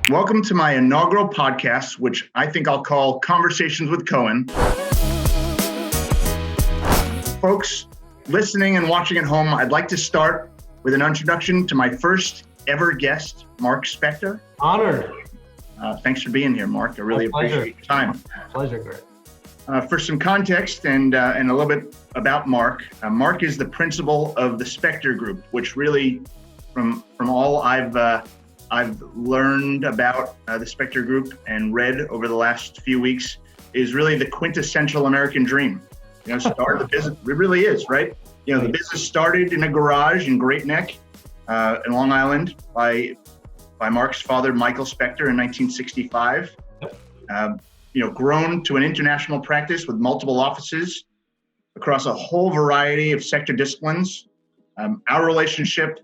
Welcome to my inaugural podcast, which I think I'll call Conversations with Cohen. Folks listening and watching at home, I'd like to start with an introduction to my first ever guest, Marc Spector. Honored. Thanks for being here, Marc. I really appreciate your time. Pleasure, Greg. For some context and a little bit about Marc, Marc is the principal of the Spectorgroup, which really, from all I've learned about the Spectorgroup and read over the last few weeks, is really the quintessential American dream. Start the business. It really is, right? The business started in a garage in Great Neck, in Long Island, by Marc's father, Michael Spector, in 1965. Grown to an international practice with multiple offices across a whole variety of sector disciplines. Our relationship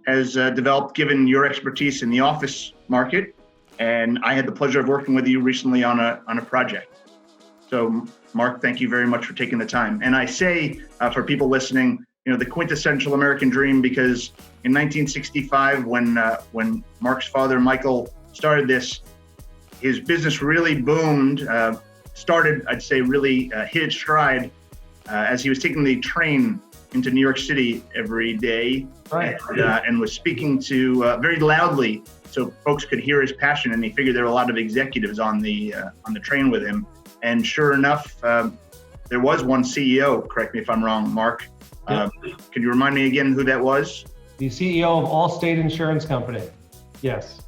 has developed given your expertise in the office market, and I had the pleasure of working with you recently on a project. So, Marc, thank you very much for taking the time. And I say, for people listening, the quintessential American dream, because in 1965, when Marc's father, Michael, started this, his business really boomed, started, I'd say, really hit its stride as he was taking the train into New York City every day, right. And was speaking to very loudly so folks could hear his passion. And he figured there were a lot of executives on the train with him. And sure enough, there was one CEO, correct me if I'm wrong, Marc. Yep. Could you remind me again who that was? The CEO of Allstate Insurance Company. Yes.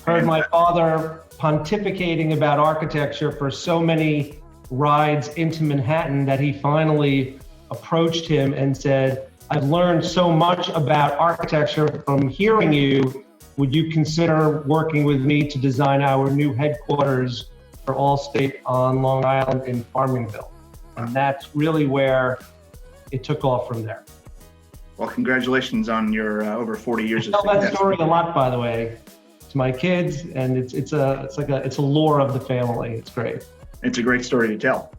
Heard my father pontificating about architecture for so many rides into Manhattan that he finally approached him and said, I've learned so much about architecture from hearing you. Would you consider working with me to design our new headquarters for Allstate on Long Island in Farmingville? And that's really where it took off from there. Well, congratulations on your over 40 years. I tell that story a lot, by the way, to my kids, and it's a lore of the family. It's great. It's a great story to tell.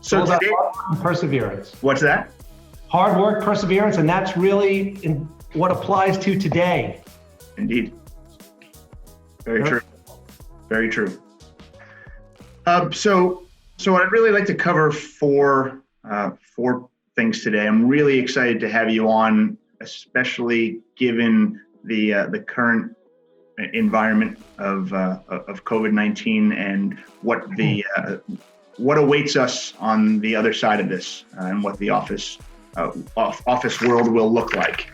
So today, hard work and perseverance. What's that? Hard work, perseverance, and that's really what applies to today. Indeed. Very true. Very true. So what I'd really like to cover four things today. I'm really excited to have you on, especially given the current environment of COVID-19 and what awaits us on the other side of this, and what the office world will look like.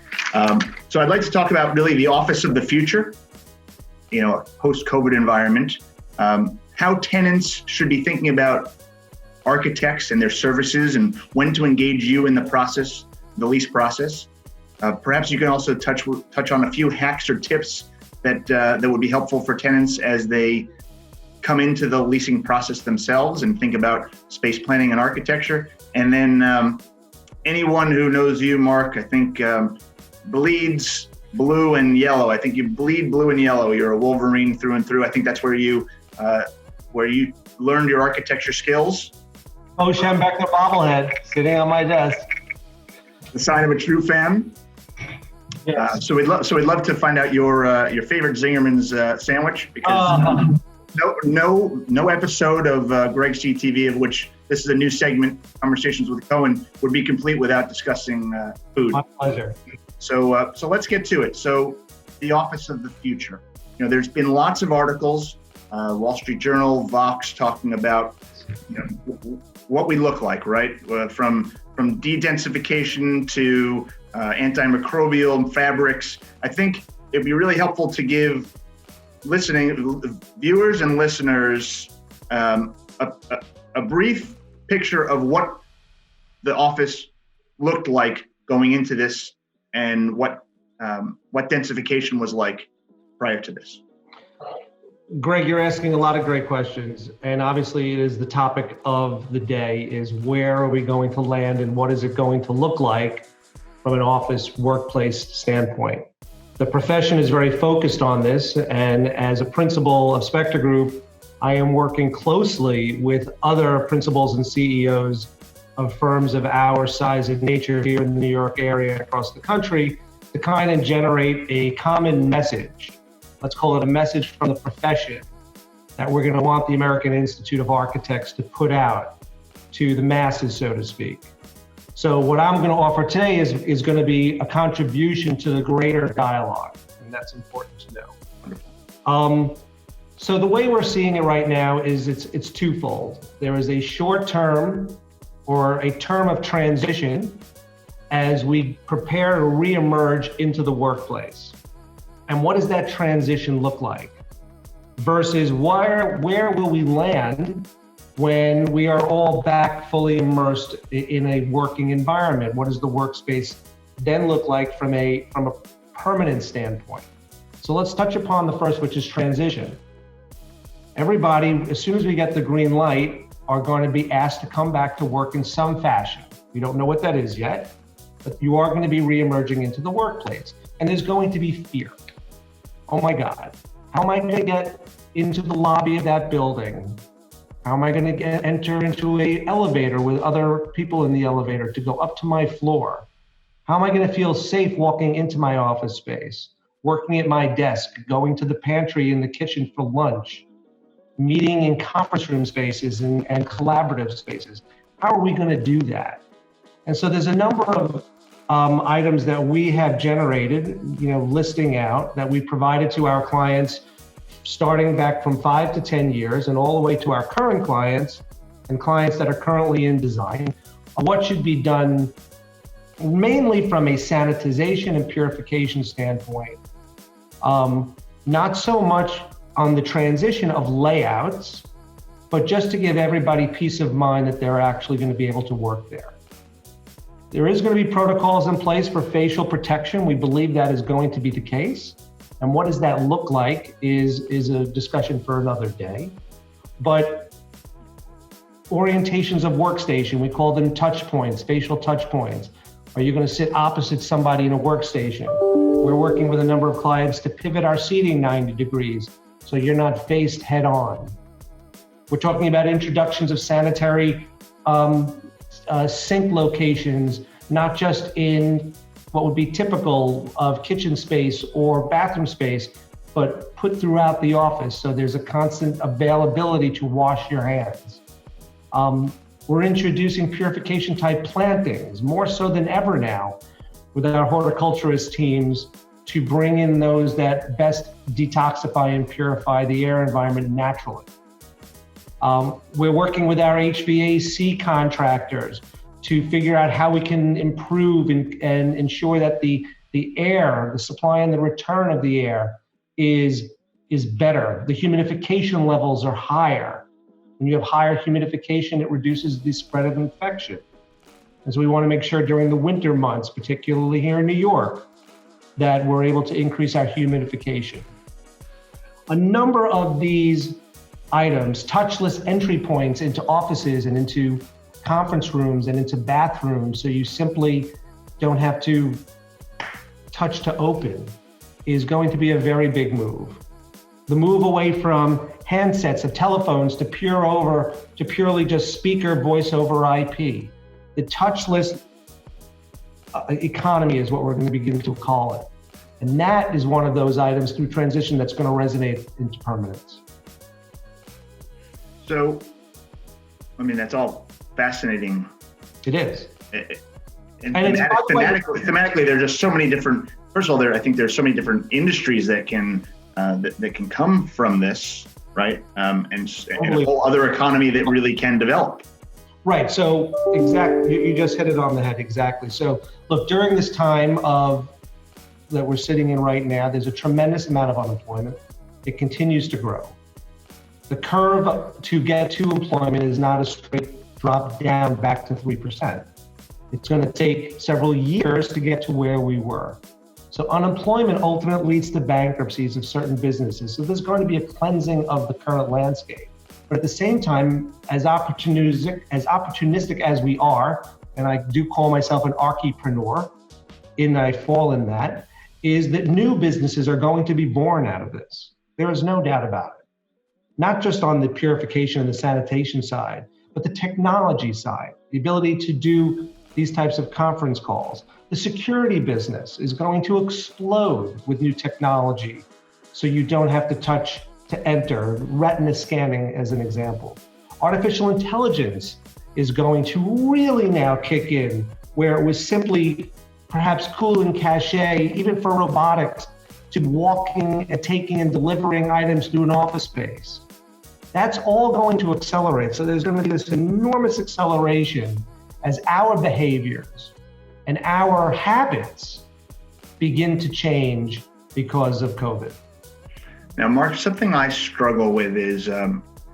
So I'd like to talk about really the office of the future, post-COVID environment, how tenants should be thinking about architects and their services and when to engage you in the process, the lease process. Perhaps you can also touch on a few hacks or tips that would be helpful for tenants as they come into the leasing process themselves and think about space planning and architecture. And then anyone who knows you, Marc, I think bleeds blue and yellow. I think you bleed blue and yellow. You're a Wolverine through and through. I think that's where you learned your architecture skills. Oh, Schembecker bobblehead sitting on my desk. The sign of a true fan. Yes. So we'd love to find out your favorite Zingerman's sandwich, because no episode of Gregg CTV, of which this is a new segment, Conversations with Cohen, would be complete without discussing food. My pleasure. So let's get to it. So the office of the future. There's been lots of articles, Wall Street Journal, Vox, talking about what we look like, right? From de-densification to antimicrobial fabrics. I think it'd be really helpful to give viewers and listeners a brief picture of what the office looked like going into this and what densification was like prior to this. Greg, you're asking a lot of great questions, and obviously it is the topic of the day, is where are we going to land and what is it going to look like from an office workplace standpoint. The profession is very focused on this, and as a principal of Spectorgroup, I am working closely with other principals and CEOs of firms of our size and nature here in the New York area, across the country, to kind of generate a common message let's call it a message from the profession that we're going to want the American Institute of Architects to put out to the masses, so to speak. So what I'm going to offer today is going to be a contribution to the greater dialogue, and that's important to know. So the way we're seeing it right now is it's twofold. There is a short term or a term of transition as we prepare to reemerge into the workplace. And what does that transition look like? Versus where will we land when we are all back fully immersed in a working environment? What does the workspace then look like from a permanent standpoint? So let's touch upon the first, which is transition. Everybody, as soon as we get the green light, are going to be asked to come back to work in some fashion. We don't know what that is yet, but you are going to be reemerging into the workplace. And there's going to be fear. Oh my God, how am I going to get into the lobby of that building? How am I going to enter into an elevator with other people in the elevator to go up to my floor? How am I going to feel safe walking into my office space, working at my desk, going to the pantry in the kitchen for lunch, meeting in conference room spaces and collaborative spaces? How are we going to do that? And so there's a number of items that we have generated, listing out that we provided to our clients starting back from 5 to 10 years and all the way to our current clients and clients that are currently in design, what should be done mainly from a sanitization and purification standpoint. Not so much on the transition of layouts, but just to give everybody peace of mind that they're actually going to be able to work there. There is going to be protocols in place for facial protection. We believe that is going to be the case. And what does that look like is a discussion for another day. But orientations of workstation, we call them touch points, facial touch points. Are you going to sit opposite somebody in a workstation? We're working with a number of clients to pivot our seating 90 degrees so you're not faced head on. We're talking about introductions of sanitary sink locations, not just in what would be typical of kitchen space or bathroom space, but put throughout the office so there's a constant availability to wash your hands. We're introducing purification type plantings, more so than ever now, with our horticulturist teams to bring in those that best detoxify and purify the air environment naturally. We're working with our HVAC contractors to figure out how we can improve and ensure that the air, the supply and the return of the air is better. The humidification levels are higher. When you have higher humidification, it reduces the spread of infection. And so we want to make sure during the winter months, particularly here in New York, that we're able to increase our humidification. A number of these items, touchless entry points into offices and into conference rooms and into bathrooms, so you simply don't have to touch to open, is going to be a very big move. The move away from handsets of telephones to purely just speaker voice over IP. The touchless economy is what we're going to begin to call it. And that is one of those items through transition that's going to resonate into permanence. So, that's all fascinating. It is. And thematically, there are just so many different, first of all, I think there's so many different industries that can come from this, right? And a whole other economy that really can develop. Right, so exactly, you just hit it on the head, exactly. So look, during this time that we're sitting in right now, there's a tremendous amount of unemployment. It continues to grow. The curve to get to employment is not a straight drop down back to 3%. It's going to take several years to get to where we were. So unemployment ultimately leads to bankruptcies of certain businesses. So there's going to be a cleansing of the current landscape. But at the same time, as opportunistic as we are, and I do call myself an archipreneur, I fall in that, is that new businesses are going to be born out of this. There is no doubt about it. Not just on the purification and the sanitation side, but the technology side, the ability to do these types of conference calls. The security business is going to explode with new technology so you don't have to touch to enter, retina scanning as an example. Artificial intelligence is going to really now kick in, where it was simply perhaps cool and cachet, even for robotics, to walking and taking and delivering items through an office space. That's all going to accelerate. So there's going to be this enormous acceleration as our behaviors and our habits begin to change because of COVID. Now, Mark, something I struggle with is,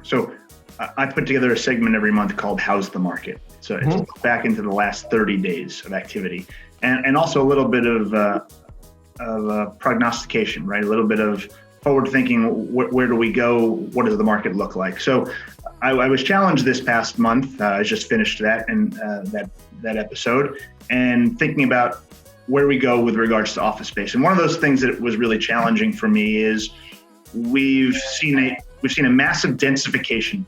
so I put together a segment every month called How's the Market? So it's back into the last 30 days of activity, and also a little bit of prognostication, right? A little bit of forward thinking, where do we go? What does the market look like? So I was challenged this past month. I just finished that and that episode, and thinking about where we go with regards to office space. And one of those things that was really challenging for me is we've seen a massive densification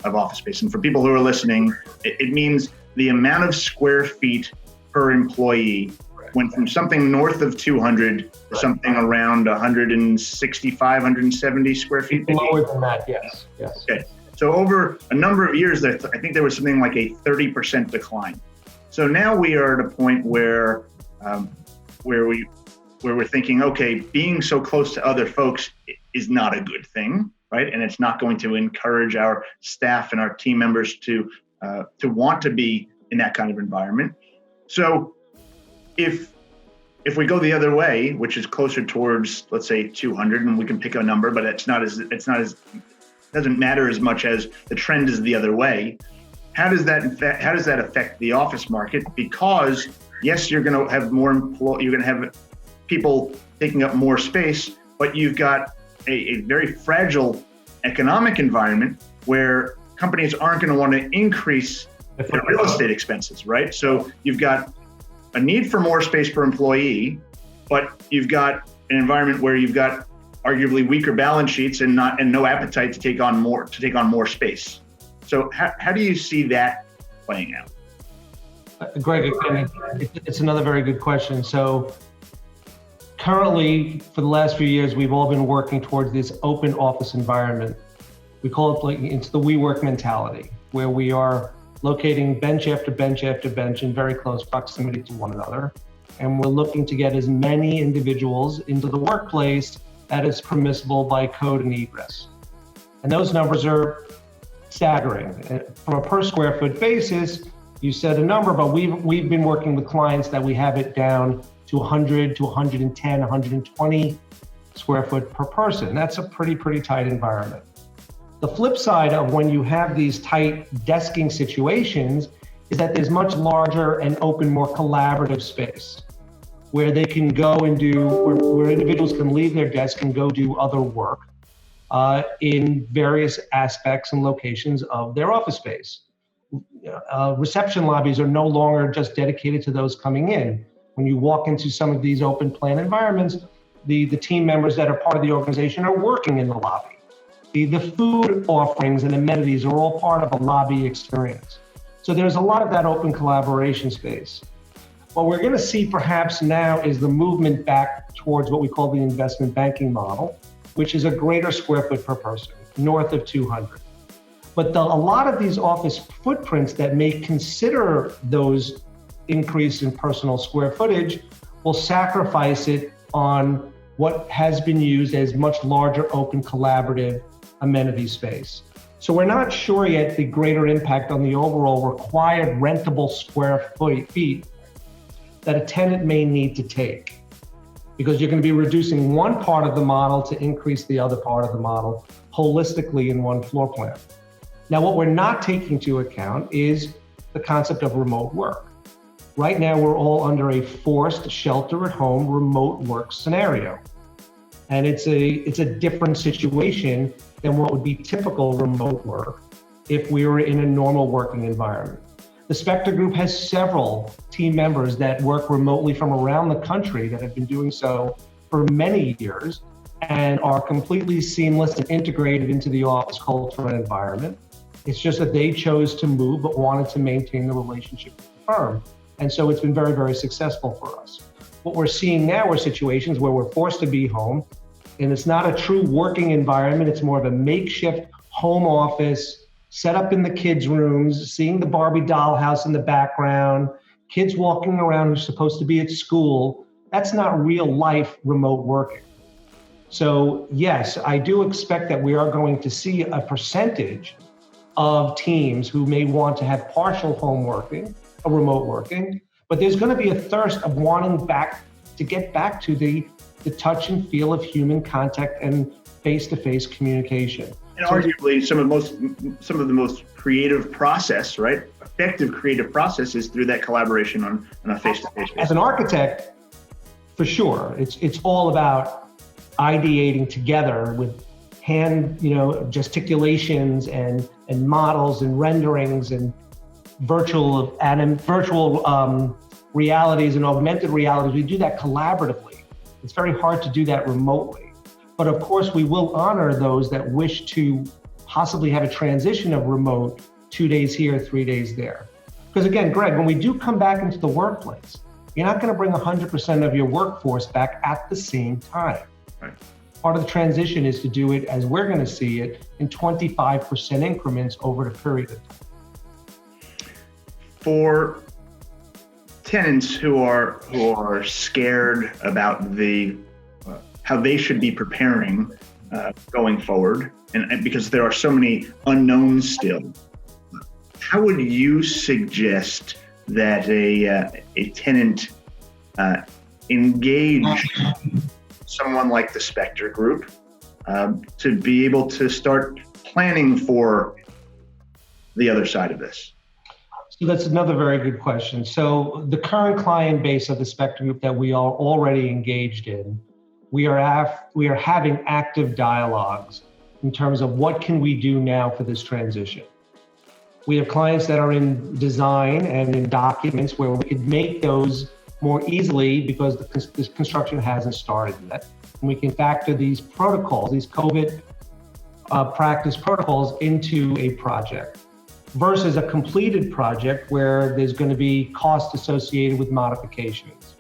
of office space. And for people who are listening, it means the amount of square feet per employee went from something north of 200 to something around 165, 170 square feet. Lower than that, yes. Okay. So over a number of years, I think there was something like a 30% decline. So now we are at a point where we're thinking, okay, being so close to other folks is not a good thing, right? And it's not going to encourage our staff and our team members to want to be in that kind of environment. So if we go the other way, which is closer towards, let's say 200, and we can pick a number, but it doesn't matter as much as the trend is the other way. How does that affect the office market? Because yes, you're going to have you're going to have people taking up more space, but you've got a very fragile economic environment where companies aren't going to want to increase their real estate expenses, right? So you've got a need for more space per employee, but you've got an environment where you've got arguably weaker balance sheets and no appetite to take on more space. So how do you see that playing out? Gregg, it's another very good question. So currently, for the last few years, we've all been working towards this open office environment. We call it it's the WeWork mentality, where we are locating bench after bench after bench in very close proximity to one another. And we're looking to get as many individuals into the workplace that is permissible by code and egress. And those numbers are staggering. From a per square foot basis, you said a number, but we've been working with clients that we have it down to 100 to 110, 120 square foot per person. That's a pretty tight environment. The flip side of when you have these tight desking situations is that there's much larger and open, more collaborative space where they can go and where individuals can leave their desk and go do other work in various aspects and locations of their office space. Reception lobbies are no longer just dedicated to those coming in. When you walk into some of these open plan environments, the team members that are part of the organization are working in the lobby. The food offerings and amenities are all part of a lobby experience. So there's a lot of that open collaboration space. What we're going to see perhaps now is the movement back towards what we call the investment banking model, which is a greater square foot per person, north of 200. But a lot of these office footprints that may consider those increase in personal square footage will sacrifice it on what has been used as much larger open collaborative amenity space. So we're not sure yet the greater impact on the overall required rentable square feet that a tenant may need to take, because you're going to be reducing one part of the model to increase the other part of the model holistically in one floor plan. Now, what we're not taking into account is the concept of remote work. Right now, we're all under a forced shelter-at-home remote work scenario. And it's a different situation than what would be typical remote work if we were in a normal working environment. The Spectorgroup has several team members that work remotely from around the country that have been doing so for many years and are completely seamless and integrated into the office culture and environment. It's just that they chose to move but wanted to maintain the relationship with the firm. And so it's been very, very successful for us. What we're seeing now are situations where we're forced to be home. And it's not a true working environment. It's more of a makeshift home office set up in the kids' rooms, seeing the Barbie dollhouse in the background, kids walking around who's supposed to be at school. That's not real life remote working. So yes, I do expect that we are going to see a percentage of teams who may want to have partial home working, or remote working, but there's going to be a thirst of wanting to get back to the touch and feel of human contact and face-to-face communication. And arguably some of the most creative process, right? Effective creative process is through that collaboration on a face-to-face basis. As an architect, for sure, it's all about ideating together with hand, gesticulations and models and renderings and virtual realities and augmented realities. We do that collaboratively. It's very hard to do that remotely. But of course, we will honor those that wish to possibly have a transition of remote 2 days here, 3 days there. Because again, Greg, when we do come back into the workplace, you're not going to bring 100% of your workforce back at the same time. Right. Part of the transition is to do it, as we're going to see it, in 25% increments over the period of time. For tenants who are scared about how they should be preparing going forward, and because there are so many unknowns still, how would you suggest that a tenant engage someone like the Spectorgroup to be able to start planning for the other side of this? So that's another very good question. So the current client base of the Spectorgroup that we are already engaged in, we are having active dialogues in terms of what can we do now for this transition. We have clients that are in design and in documents where we could make those more easily because this construction hasn't started yet. And we can factor these protocols, these COVID practice protocols into a project versus a completed project where there's going to be cost associated with modifications.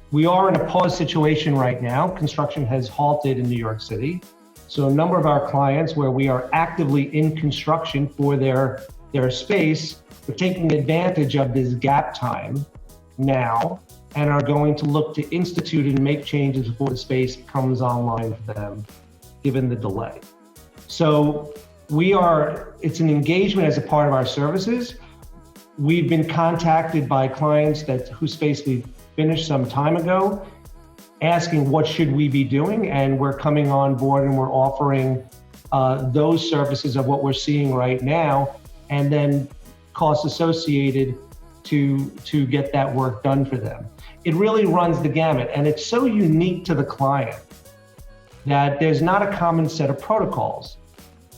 We are in a pause situation right now. Construction has halted in New York City. So a number of our clients where we are actively in construction for their space, we're taking advantage of this gap time now and are going to look to institute and make changes before the space comes online for them, given the delay. So it's an engagement as a part of our services. We've been contacted by clients whose space we finished some time ago, asking what should we be doing, and we're coming on board and we're offering those services of what we're seeing right now, and then costs associated to get that work done for them. It really runs the gamut, and it's so unique to the client that there's not a common set of protocols.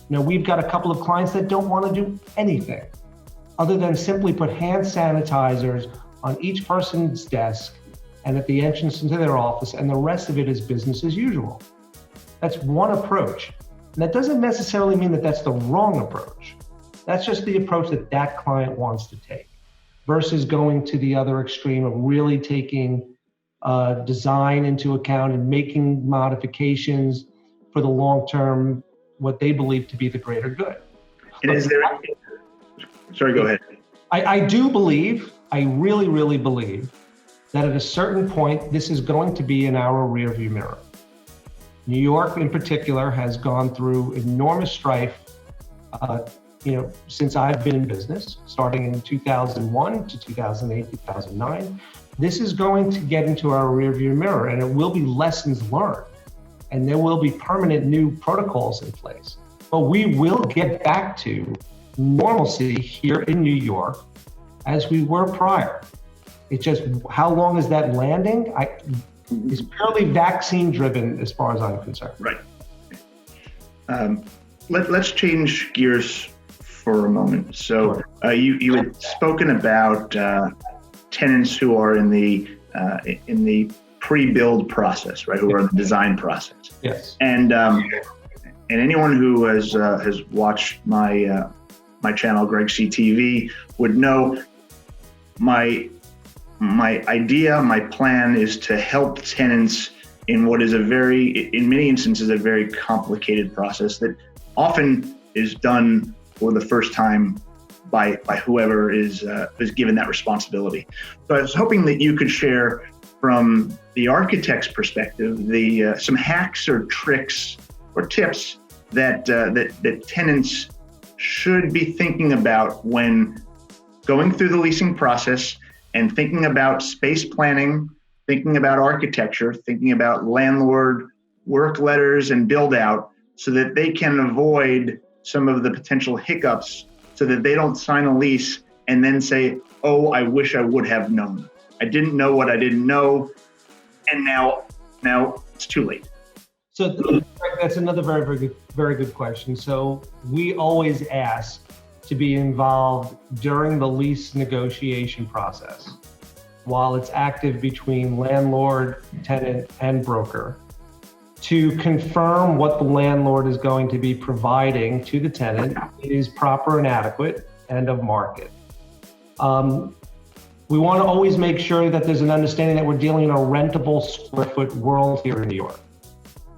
We've got a couple of clients that don't want to do anything other than simply put hand sanitizers on each person's desk and at the entrance into their office, and the rest of it is business as usual. That's one approach. And that doesn't necessarily mean that that's the wrong approach. That's just the approach that client wants to take, versus going to the other extreme of really taking design into account and making modifications for the long term, what they believe to be the greater good. And is there, sorry, go ahead. I do believe, I really, really believe that at a certain point, this is going to be in our rearview mirror. New York in particular has gone through enormous strife, since I've been in business, starting in 2001 to 2008, 2009. This is going to get into our rearview mirror, and it will be lessons learned. And there will be permanent new protocols in place. But we will get back to normalcy here in New York as we were prior. It's just, how long is that landing? It's purely vaccine driven as far as I'm concerned. Right. Let's change gears for a moment. So you had spoken about tenants who are in the pre-build process, right? Who are in the design process. Yes. And anyone who has watched my channel, Gregg CTV, would know my idea, my plan is to help tenants in what is in many instances, a very complicated process that often is done for the first time by whoever is given that responsibility. So I was hoping that you could share from the architect's perspective, some hacks or tricks or tips that tenants should be thinking about when going through the leasing process and thinking about space planning, thinking about architecture, thinking about landlord work letters and build out, so that they can avoid some of the potential hiccups, so that they don't sign a lease and then say, oh, I wish I would have known. I didn't know what I didn't know, and now it's too late. So that's another very good question. So we always ask to be involved during the lease negotiation process while it's active between landlord, tenant, and broker, to confirm what the landlord is going to be providing to the tenant is proper and adequate and of market. We want to always make sure that there's an understanding that we're dealing in a rentable square foot world here in New York.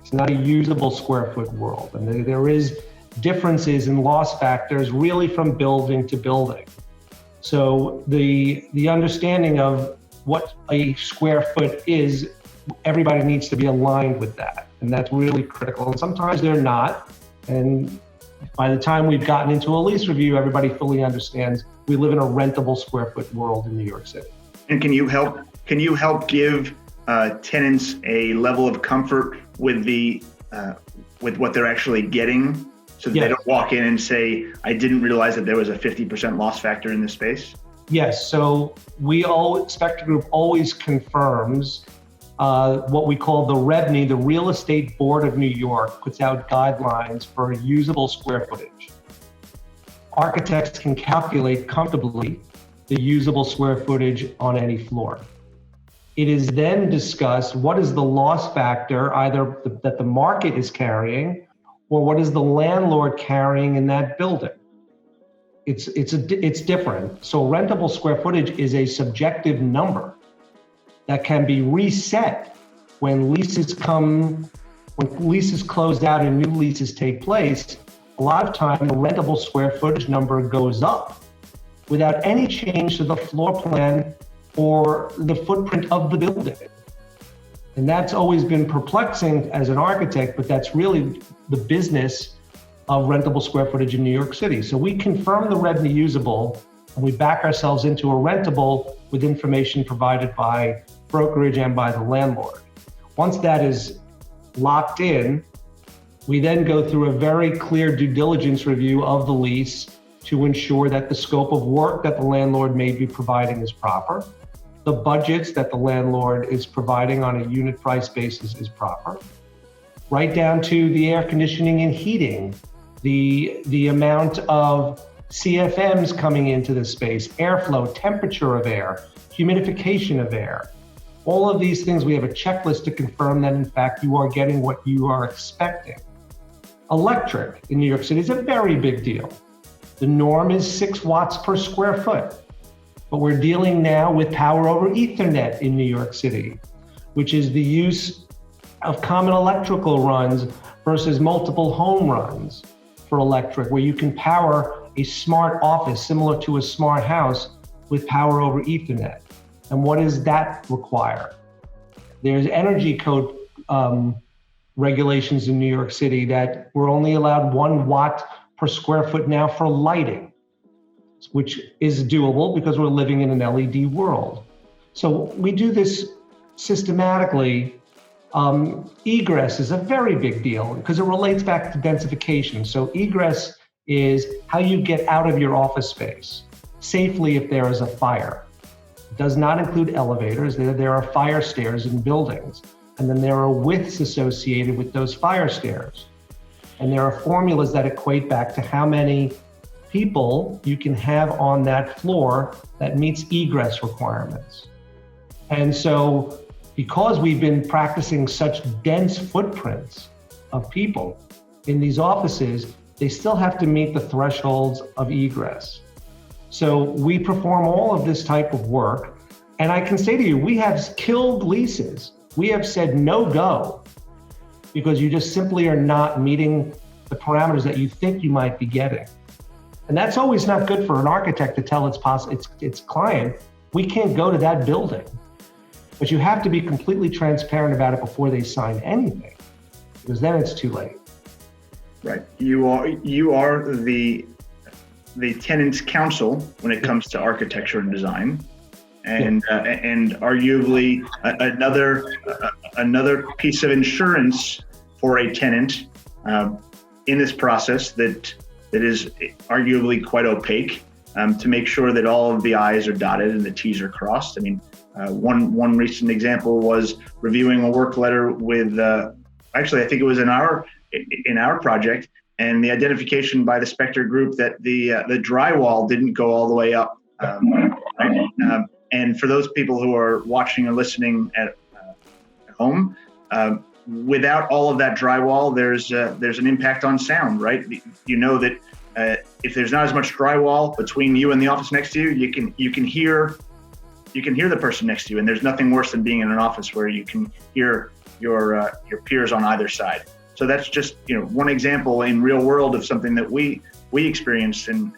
It's not a usable square foot world. And there is differences in loss factors really from building to building. So the understanding of what a square foot is, everybody needs to be aligned with that. And that's really critical. And sometimes they're not. And by the time we've gotten into a lease review, everybody fully understands we live in a rentable square foot world in New York City. And can you help give tenants a level of comfort with with what they're actually getting, so that they don't walk in and say, I didn't realize that there was a 50% loss factor in this space? Yes, so Spectorgroup always confirms what we call the REBNY, the Real Estate Board of New York, puts out guidelines for usable square footage. Architects can calculate comfortably the usable square footage on any floor. It is then discussed what is the loss factor, either that the market is carrying, or what is the landlord carrying in that building. It's different. So rentable square footage is a subjective number that can be reset when leases closed out and new leases take place. A lot of time, the rentable square footage number goes up without any change to the floor plan or the footprint of the building. And that's always been perplexing as an architect, but that's really the business of rentable square footage in New York City. So we confirm the REBNY usable, and we back ourselves into a rentable with information provided by brokerage and by the landlord. Once that is locked in, we then go through a very clear due diligence review of the lease to ensure that the scope of work that the landlord may be providing is proper. The budgets that the landlord is providing on a unit price basis is proper. Right down to the air conditioning and heating, the amount of CFMs coming into the space, airflow, temperature of air, humidification of air. All of these things, we have a checklist to confirm that in fact you are getting what you are expecting. Electric in New York City is a very big deal. The norm is 6 watts per square foot, but we're dealing now with power over Ethernet in New York City, which is the use of common electrical runs versus multiple home runs for electric, where you can power a smart office similar to a smart house with power over Ethernet. And what does that require? There's energy code regulations in New York City that we're only allowed 1 watt per square foot now for lighting, which is doable because we're living in an LED world. So we do this systematically. Egress is a very big deal because it relates back to densification. So egress is how you get out of your office space safely if there is a fire. It does not include elevators. There are fire stairs in buildings, and then there are widths associated with those fire stairs. And there are formulas that equate back to how many people you can have on that floor that meets egress requirements. And so because we've been practicing such dense footprints of people in these offices, they still have to meet the thresholds of egress. So we perform all of this type of work. And I can say to you, we have killed leases we have said no go because you just simply are not meeting the parameters that you think you might be getting. And that's always not good for an architect to tell its client, we can't go to that building. But you have to be completely transparent about it before they sign anything, because then it's too late. Right. You are the tenant's counsel when it comes to architecture and design, and arguably another piece of insurance for a tenant in this process that is arguably quite opaque, to make sure that all of the I's are dotted and the T's are crossed. I mean, one recent example was reviewing a work letter with, actually I think it was in our project, and the identification by the Spectorgroup that the drywall didn't go all the way up. Right? And for those people who are watching or listening at home, without all of that drywall, there's an impact on sound, right? You know that if there's not as much drywall between you and the office next to you, you can hear the person next to you, and there's nothing worse than being in an office where you can hear your peers on either side. So that's just one example in real world of something that we experienced, and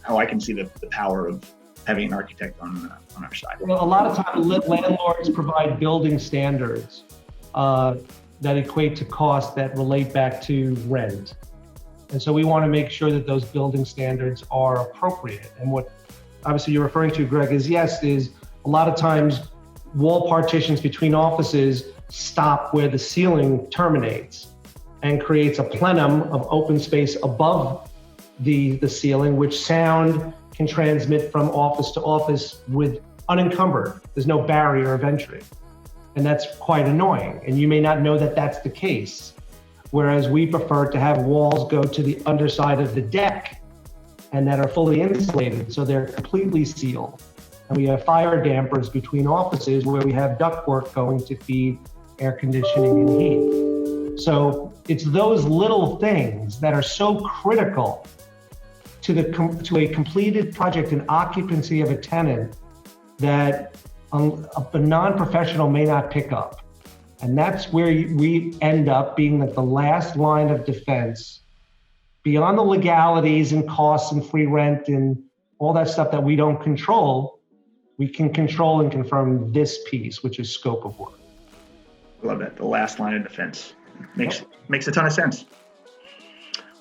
how I can see the power of having an architect on our side. Well, a lot of times landlords provide building standards that equate to costs that relate back to rent. And so we want to make sure that those building standards are appropriate. And what obviously you're referring to, Greg, is a lot of times wall partitions between offices stop where the ceiling terminates and creates a plenum of open space above the ceiling, which sound can transmit from office to office with unencumbered. There's no barrier of entry. And that's quite annoying. And you may not know that that's the case. Whereas we prefer to have walls go to the underside of the deck and that are fully insulated, so they're completely sealed. And we have fire dampers between offices where we have ductwork going to feed air conditioning and heat. So it's those little things that are so critical to a completed project and occupancy of a tenant that a non-professional may not pick up. And that's where we end up being like the last line of defense. Beyond the legalities and costs and free rent and all that stuff that we don't control, we can control and confirm this piece, which is scope of work. I love that, the last line of defense. Makes a ton of sense.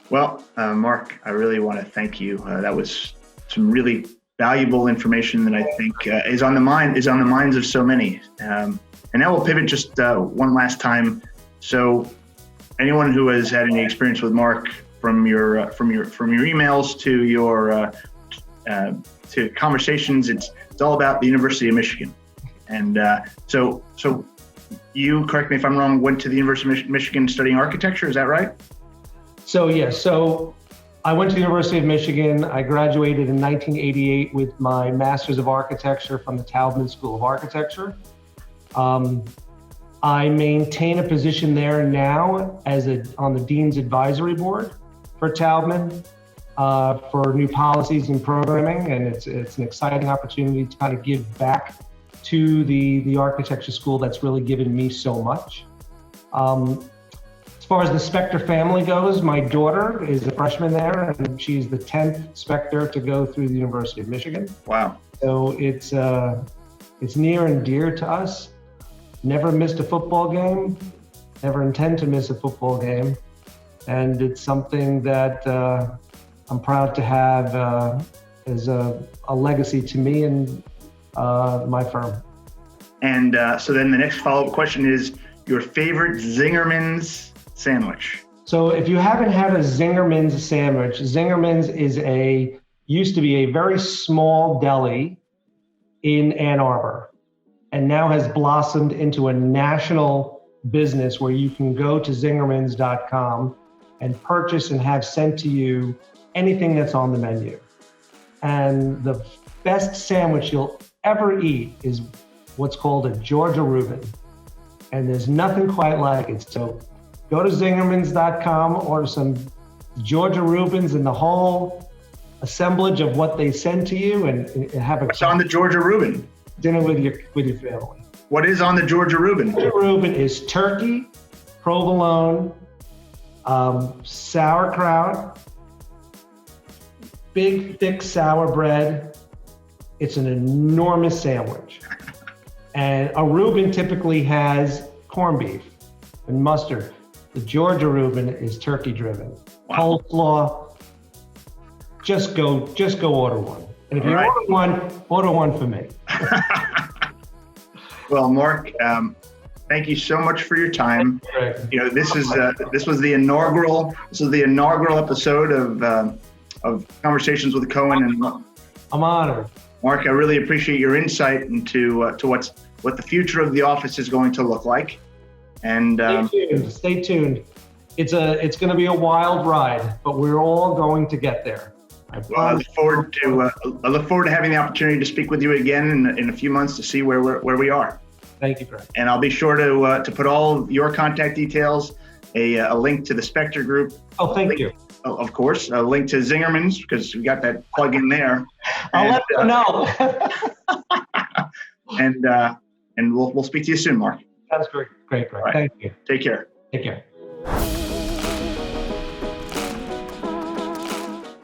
Well, Marc, I really want to thank you. That was some really valuable information that I think is on the minds of so many. And now we'll pivot just one last time. So, anyone who has had any experience with Marc, from your emails to your to conversations, it's all about the University of Michigan. And so you, correct me if I'm wrong, went to the University of Michigan studying architecture. Is that right? So yes. So I went to the University of Michigan. I graduated in 1988 with my Master's of Architecture from the Taubman School of Architecture. I maintain a position there now on the Dean's Advisory Board for Taubman for new policies and programming, and it's an exciting opportunity to kind of give back to the architecture school that's really given me so much. As far as the Spector family goes, my daughter is a freshman there, and she's the 10th Spector to go through the University of Michigan. Wow. So it's near and dear to us. Never missed a football game, never intend to miss a football game. And it's something that I'm proud to have as a legacy to me and my firm. And so then the next follow-up question is your favorite Zingerman's sandwich. So if you haven't had a Zingerman's sandwich, Zingerman's used to be a very small deli in Ann Arbor, and now has blossomed into a national business where you can go to zingermans.com and purchase and have sent to you anything that's on the menu. And the best sandwich you'll ever eat is what's called a Georgia Reuben. And there's nothing quite like it. So go to zingermans.com, order some Georgia Reubens and the whole assemblage of what they send to you, and have What's on the Georgia Reuben? Dinner with your family. What is on the Georgia Reuben? Georgia Reuben is turkey, provolone, sauerkraut, big, thick sour bread. It's an enormous sandwich. And a Reuben typically has corned beef and mustard. The Georgia Reuben is turkey driven. Wow. Coleslaw. Just go order one. And if you order one for me. Well, Marc, thank you so much for your time. You know, this was the inaugural episode of Conversations with Cohen, and I'm honored. Marc, I really appreciate your insight into to what the future of the office is going to look like. And stay tuned. It's going to be a wild ride, but we're all going to get there. I look forward to having the opportunity to speak with you again in a few months to see where we are. Thank you, Greg. And I'll be sure to put all your contact details, a link to the Spectorgroup. Oh, thank you. Of course, a link to Zingerman's, because we got that plug in there. I'll let them know. And we'll speak to you soon, Marc. That's great, Greg. Right. Thank you. Take care. Take care.